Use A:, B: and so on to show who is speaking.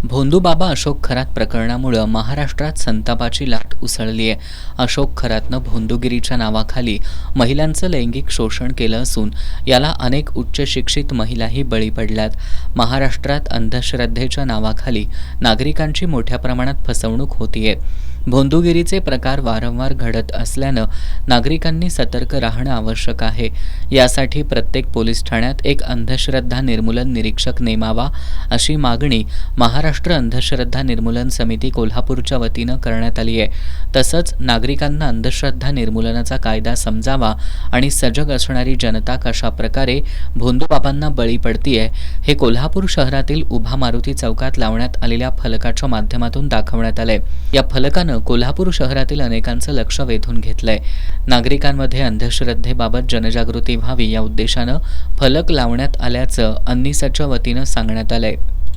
A: भोंदूबाबा अशोक खरात प्रकरणामुळे महाराष्ट्रात संतापाची लाट उसळली आहे। अशोक खरातनं भोंदूगिरीच्या नावाखाली महिलांचं लैंगिक शोषण केलं असून याला अनेक उच्च शिक्षित महिलाही बळी पडल्यात। महाराष्ट्रात अंधश्रद्धेच्या नावाखाली नागरिकांची मोठ्या प्रमाणात फसवणूक होतीये। भोंदूगिरीचे प्रकार वारंवार घडत असल्यानं नागरिकांनी सतर्क राहणं आवश्यक आहे। यासाठी प्रत्येक पोलीस ठाण्यात एक अंधश्रद्धा निर्मूलन निरीक्षक नेमावा अशी मागणी महाराष्ट्र अंधश्रद्धा निर्मूलन समिती कोल्हापूरच्या वतीनं करण्यात आली आहे। तसंच नागरिकांना अंधश्रद्धा निर्मूलनाचा कायदा समजावा आणि सजग असणारी जनता कशा प्रकारे भोंदूबाबांना बळी पडतीये हे कोल्हापूर शहरातील उभा मारुती चौकात लावण्यात आलेल्या फलकाच्या माध्यमातून दाखवण्यात आलंय। या फलकानं कोल्हापूर शहरातील अनेकांचं लक्ष वेधून घेतलंय। नागरिकांमध्ये अंधश्रद्धेबाबत जनजागृती व्हावी या उद्देशानं फलक लावण्यात आल्याचं अन्निसाच्या वतीनं सांगण्यात आलंय।